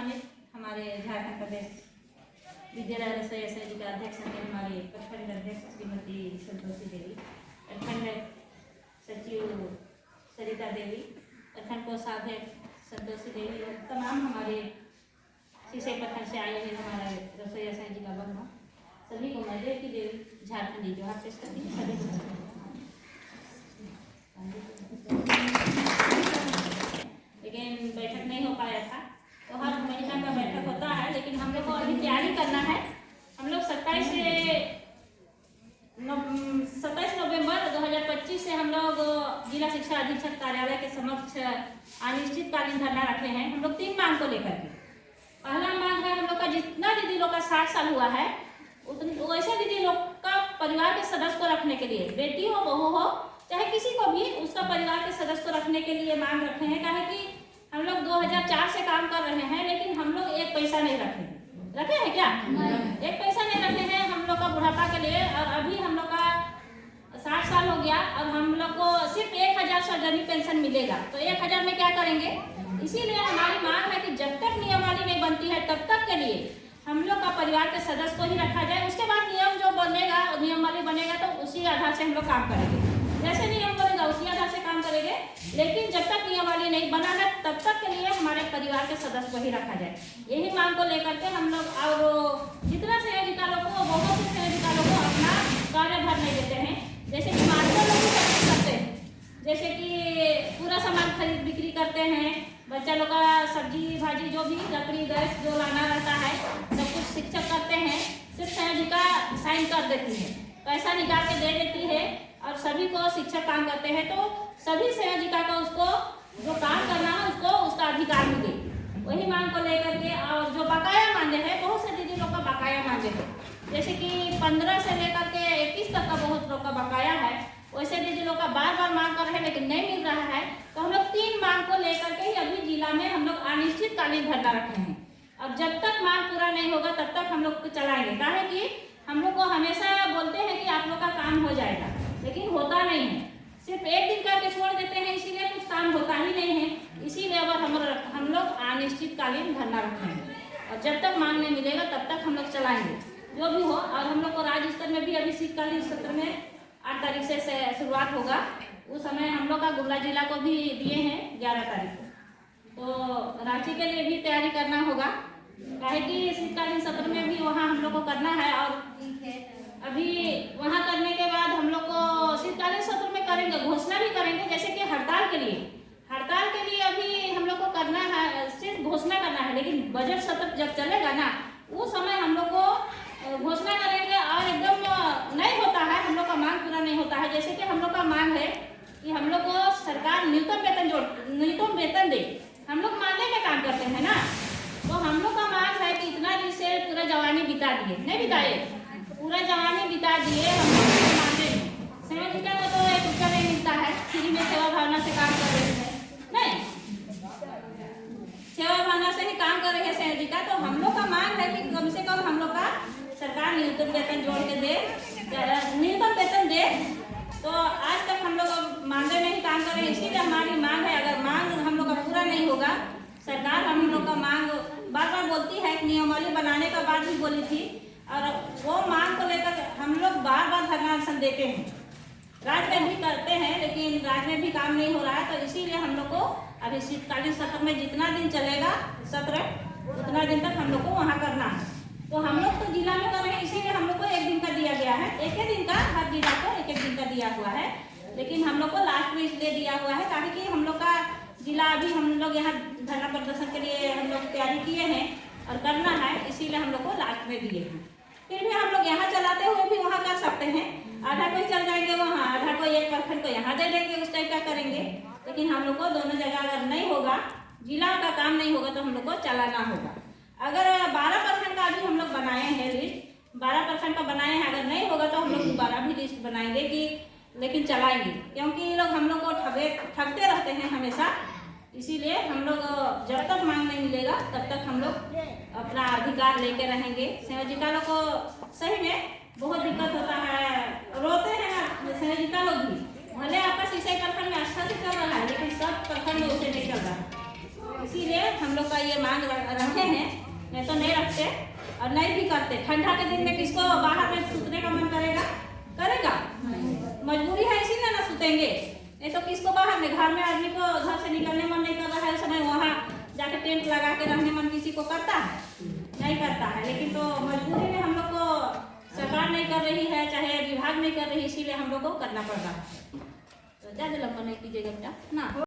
सम्मानित हमारे झारखंड प्रदेश विद्यालय रसोई समिति के अध्यक्ष हैं हमारे प्रखंड अध्यक्ष श्रीमती संतोषी देवी, प्रखंड सचिव सरिता देवी, प्रखंड कोषाध्यक्ष संतोषी देवी और तमाम हमारे शीशे प्रखंड से आए हैं हमारे रसोई समिति का बंधु, सभी को मैं देव की देवी झारखंडी जो हाथ पेश करती है सभी को। लेकिन बैठक नहीं हो पाया था, तो हर महीना का बैठक होता है, लेकिन हम लोग को अभी तैयारी करना है। हम लोग 27 नवंबर 2025 से हम लोग जिला शिक्षा अधीक्षक कार्यालय के समक्ष अनिश्चितकालीन धरना रखे हैं। हम लोग 3 मांग को लेकर के। पहला मांग है हम लोग का जितना दीदी लोग का 60 साल हुआ है वैसे दीदी लोग का परिवार के सदस्य को रखने के लिए, बेटी हो बहू हो चाहे किसी को भी, उसका परिवार के सदस्य को रखने के लिए मांग रखे हैं। कहा कि हम लोग 2004 से काम कर रहे हैं, लेकिन हम लोग 1 पैसा नहीं रखे हैं क्या? 1 पैसा नहीं रखे हैं हम लोग का बुढ़ापा के लिए। और अभी हम लोग का 60 साल हो गया और हम लोग को सिर्फ 1000 सर्जरी पेंशन मिलेगा, तो 1000 में क्या करेंगे? इसीलिए हमारी मांग है कि जब तक नियमावली नहीं बनती है तब तक के लिए हम लोग का परिवार के सदस्य को ही रखा जाए। उसके बाद नियम जो बनेगा, नियमावली बनेगा तो उसी आधार से हम लोग काम करेंगे। जैसे नियम बनेगा उसी आधार से काम करेंगे, लेकिन जब तक नियमावली नहीं बना है तब तक के लिए हमारे परिवार के सदस्य को ही रखा जाए। यही मांग को लेकर के हम लोग और जितना संयोजिका लोग को, बहुत से संयोजिका लोग को अपना कार्यभार नहीं देते हैं। जैसे कि मास्टर लोग भी करते हैं, जैसे कि पूरा सामान खरीद बिक्री करते हैं, बच्चा लोग का सब्जी भाजी जो भी लकड़ी गैस जो लाना रहता है सब कुछ शिक्षक करते हैं। सिर्फ संयोजिका साइन कर देती है, पैसा निकाल के दे देती है और सभी को शिक्षक काम करते हैं। तो सभी संयोजिका को उसको जो काम करना है उसको उसका अधिकार मिले, वही मांग को लेकर के। और जो बकाया मांगे हैं, बहुत से दीदी लोग का बकाया मांगे हैं, जैसे कि 15 से लेकर के 21 तक का बहुत लोग का बकाया है, वैसे दीदी लोग का बार मांग कर रहे हैं लेकिन नहीं मिल रहा है। तो हम लोग 3 मांग को लेकर के ही अभी जिला में हम लोग अनिश्चितकालीन धरना रखे हैं। और जब तक मांग पूरा नहीं होगा तब तक हम लोग चलाएंगे। कहा है कि हम लोग को हमेशा बोलते हैं कि आप लोग का काम हो जाएगा, लेकिन होता नहीं है। सिर्फ 1 दिन करके छोड़ देते हैं, इसीलिए कुछ काम होता ही नहीं है। इसीलिए अब हम लोग अनिश्चितकालीन धरना रखेंगे और जब तक मांग नहीं मिलेगा तब तक हम लोग चलाएंगे जो भी हो। और हम लोग को राज्य स्तर में भी अभी शीतकालीन सत्र में 8 तारीख से शुरुआत होगा। उस समय हम लोग का गुमला जिला को भी दिए हैं 11 तारीख को, तो रांची के लिए भी तैयारी करना होगा। काहे कि शीतकालीन सत्र में भी वहाँ हम लोग को करना है। और अभी वहाँ करने के बाद हम लोग को शीतकालीन सत्र में करेंगे, घोषणा भी करेंगे। जैसे कि हड़ताल के लिए अभी हम लोग को करना है, सिर्फ घोषणा करना है, लेकिन बजट सत्र जब चलेगा ना उस समय हम लोग को घोषणा करेंगे। और एकदम नहीं होता है, हम लोग का मांग पूरा नहीं होता है। जैसे कि हम लोग का मांग है कि हम लोग को सरकार न्यूनतम वेतन दे। हम लोग मांगे में काम करते हैं ना, तो हम लोग का मांग है कि इतना दिन से पूरा जवानी बिता दिए, नहीं बिताए, पूरा जवानी बिता दिए। हम लोग मांगे संयोजिका को तो 1 रुपया नहीं मिलता है, फ्री में सेवा भावना से काम कर रहे हैं, नहीं सेवा भावना से ही काम कर रहे हैं संयोजिका। तो हम लोग का मांग है कि कम से कम हम लोग का सरकार न्यूनतम वेतन जोड़ के दे, न्यूनतम वेतन दे। तो आज तक हम लोग मांगे में ही काम कर रहे हैं, इसीलिए हमारी मांग है। अगर मांग हम लोग का पूरा नहीं होगा, सरकार हम लोग का मांग बार बोलती है, नियमावली बनाने का बाद भी बोली थी, और वो मांग को लेकर हम लोग बार धरना अनशन देते हैं। राज्य में भी करते हैं, लेकिन राज्य में भी काम नहीं हो रहा है। तो इसीलिए हम लोग को अभी शीतकालीन सत्र में जितना दिन चलेगा सत्र, उतना दिन तक हम लोग को वहाँ करना है। तो हम लोग तो जिला में कर रहे हैं, इसीलिए हम लोग को 1 दिन का दिया गया है, 1 दिन का, हर जिला को 1 दिन का दिया हुआ है। लेकिन हम लोग को लास्ट में इसलिए दिया हुआ है ताकि हम लोग का जिला, अभी हम लोग यहाँ धरना प्रदर्शन के लिए हम लोग तैयारी किए हैं और करना है, इसीलिए हम लोग को लास्ट में दिए हैं। फिर भी हम लोग यहाँ चलाते हुए भी वहाँ कर सकते हैं, आधा कोई चल जाएंगे वहाँ, आधा कोई 1 प्रखंड को यहाँ दे देंगे, उस टाइप का करेंगे। लेकिन हम लोग को दोनों जगह अगर नहीं होगा, जिला का काम नहीं होगा, तो हम लोग को चलाना होगा। अगर 12 प्रखंड का अभी हम लोग बनाए हैं लिस्ट, 12 प्रखंड का बनाए हैं, अगर नहीं होगा तो हम लोग दोबारा भी लिस्ट बनाएंगे कि लेकिन चलाएंगे, क्योंकि ये लोग हम लोग को ठगते रहते हैं हमेशा। इसीलिए हम लोग जब तक मांग नहीं मिलेगा तब तक हम लोग अपना अधिकार लेके रहेंगे। संयोजिका लोग को सही में बहुत दिक्कत होता है, रोते हैं ना संयोजिका लोग भी। भले आपका शीशे प्रखंड में अच्छा से चल रहा है, लेकिन सब प्रखंड में उसे नहीं चल रहा है। इसीलिए हम लोग का ये मांग रखे हैं, नहीं तो नहीं रखते और नहीं भी करते। ठंडा के दिन में किसको बाहर में सूतने का मन करेगा? करेगा? मजबूरी है इसीलिए ना सूतेंगे, नहीं तो किसको बाहर में। घर में आदमी को घर से निकलने मन नहीं कर रहा है, उस समय वहाँ जाके टेंट लगा के रहने मन किसी को करता है? नहीं करता है। लेकिन तो मजबूरी में हम लोग को सरकार नहीं कर रही है, चाहे विभाग नहीं कर रही, इसीलिए हम लोग को करना पड़ रहा है। तो ज़्यादा लंबा नहीं कीजिएगा बेटा ना।